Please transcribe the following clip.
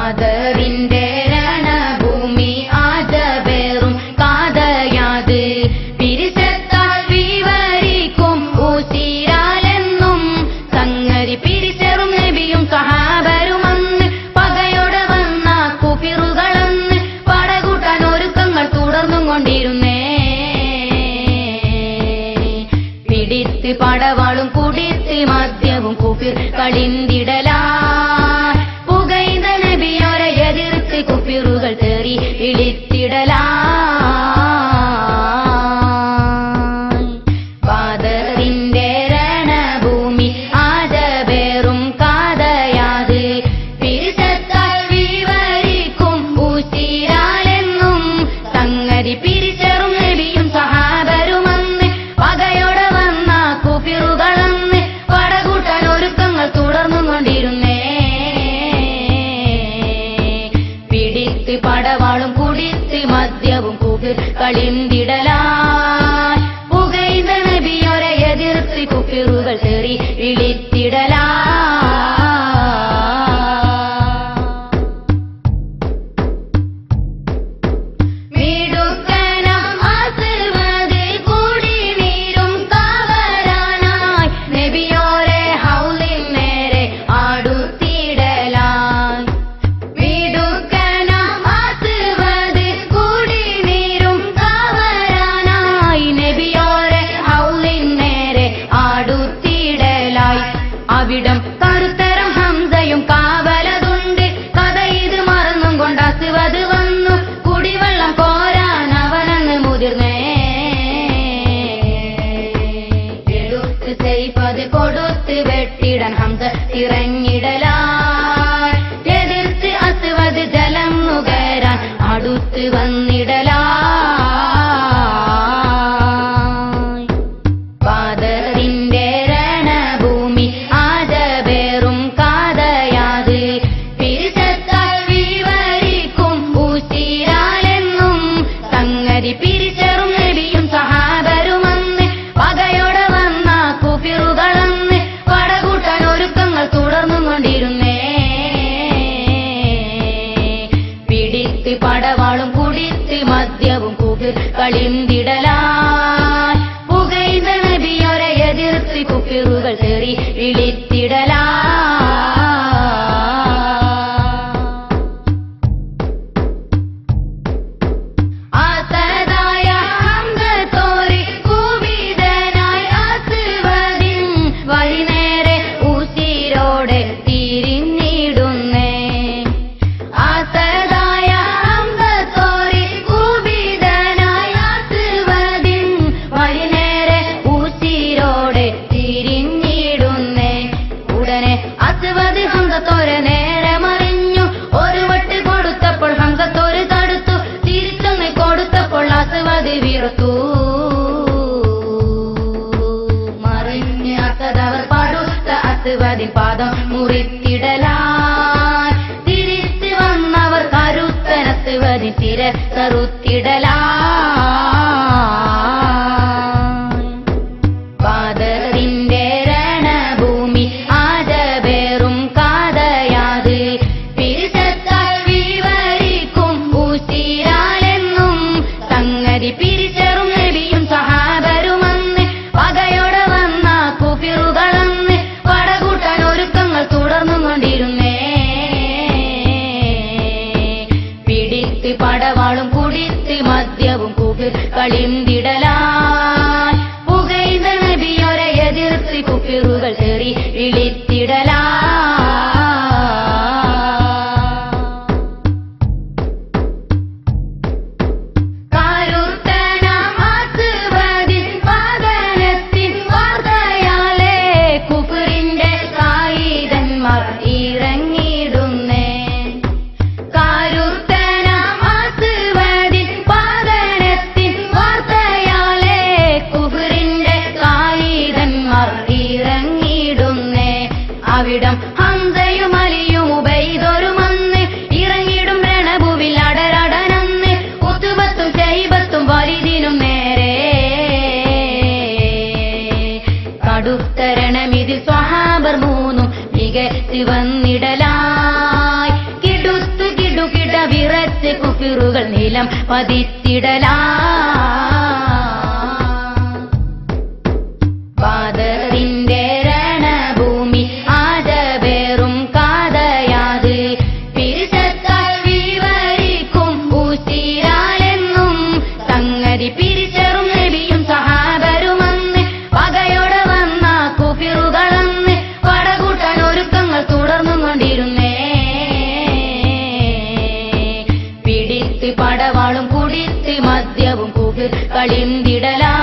ബാദറിന്റെ രണഭൂമി ആജബേറും കാതയാത് പിരിശത്താൽ വിവരിക്കും ഊസിരാലെന്നും സംഗതി പിരിച്ചെറും നബിയും സഹാബരുമന്ന് പകയോടെ വന്ന കുഫിറുകളന്ന് പടകൂട്ടാൻ ഒരുക്കങ്ങൾ തുടർന്നും കൊണ്ടിരുന്നേ പിടിത്ത് പടവാളും കുടിത്ത് മദ്യവും കുഫിർ കളിന്തിടലാ പുകൈത നബിയോരെ എതിർത്ത് കുഫിറുകൾ തേറി ഇളിത്തിടലാ ബാദറിന്റെ രണഭൂമി ആജബേറും കാതയാത് പിരിശത്താൽ വിവരിക്കും ഊസിരാലെന്നും സംഗതി പിരിച്ചെറും നബിയും സഹാബരുമന്ന് പകയോടെ വന്ന കുഫിറുകളന്ന് പടകൂട്ടാൻ ഒരുക്കങ്ങൾ തുടർന്നും കൊണ്ടിരുന്നേ പിടിത്ത് പടവാളും കുടിത്ത് മദ്യവും കുഫിർ കളിന്തിടലാ പുകൈത നബിയോരെ എതിർത്ത് കുഫിറുകൾ തേറി ഇളിത്തിടലാ അവിടം കറുത്തരം ഹംസയും കാവലതുണ്ട് കഥ ഇത് മറന്നും കൊണ്ട് അസ്വദ് വന്നു കുടിവെള്ളം കോരാൻ അവനങ്ങ് മുതിർന്നേ എടുത്ത് സൈഫത് കൊടുത്ത് വെട്ടിടാൻ ഹംസ ഇറങ്ങിടലായി എതിർത്ത് അസ്വദ് ജലം നുകരാൻ അടുത്ത് വന്നിടലാ പിരിച്ചെറും നബിയും സഹാബരുമന്ന് പകയോടെ വന്ന കുഫിറുകളന്ന് പടകൂട്ടാൻ ഒരുക്കങ്ങൾ തുടർന്നും കൊണ്ടിരുന്നേ പിടിത്ത് പടവാളും കുടിത്ത് മദ്യവും കുഫിർ കളിന്തിടലാ പുകൈത നബിയോരെ എതിർത്ത് കുഫിറുകൾ തേറി ഇളിത്തിടലാ മറിഞ്ഞ് അത്തതവർ പടുത്ത അസ്വദിൻ പാദം മുറിത്തിടലാൻ തിരിച്ച് വന്നവർ കരുത്തൻ അസ്വദിൻ തിര കറുത്തിടലാ ബാദറിന്റെ രണഭൂമി ആജബേറും കാതയാത് പിരിശത്താൽ വിവരിക്കും ഊസിരാലെന്നും സംഗതി പിരിച്ചെറും നബിയും സഹാബരുമന്ന് പകയോടെ വന്ന കുഫിറുകളന്ന് പടകൂട്ടാൻ ഒരുക്കങ്ങൾ തുടർന്നും കൊണ്ടിരുന്നേ പിടിത്ത് പടവാളും കുടിത്ത് മദ്യവും കുഫിർ കളിന്തിടലാ പുകൈത നബിയോരെ എതിർത്ത് കുഫിറുകൾ തേറി ഇളിത്തിടലാ അവിടം ഹംസയും അലിയും ഉബൈദൊരുമന്ന് ഇറങ്ങിടും രണഭൂവിൽ അടരടനന്ന് ഉതുബത്തും ശൈബത്തും വലിദിനും നേരെ കടുത്തരണമിതിൽ സ്വഹാബർ മൂന്നും മികച്ച് വന്നിടലായി കിടുത്തു നിലം പതിത്തിടലാ ബദറിന്റെ രണഭൂമി ആജബേറും കാതയാത് പിരിശത്താൽ വിവരിക്കും ഉസിരാലെന്നും സംഗതി പിരിച്ചറും നബിയും സഹാബരുമന്ന് വകയോടെ വന്ന കുഫിറുകളന്ന് പടകൂട്ടാൻ ഒരുക്കങ്ങൾ തുടർന്നും കൊണ്ടിരുന്നേ പിടിത്ത് പടവാളും കുടിത്ത് മദ്യവും കുഫിർ കളിന്തിടലാ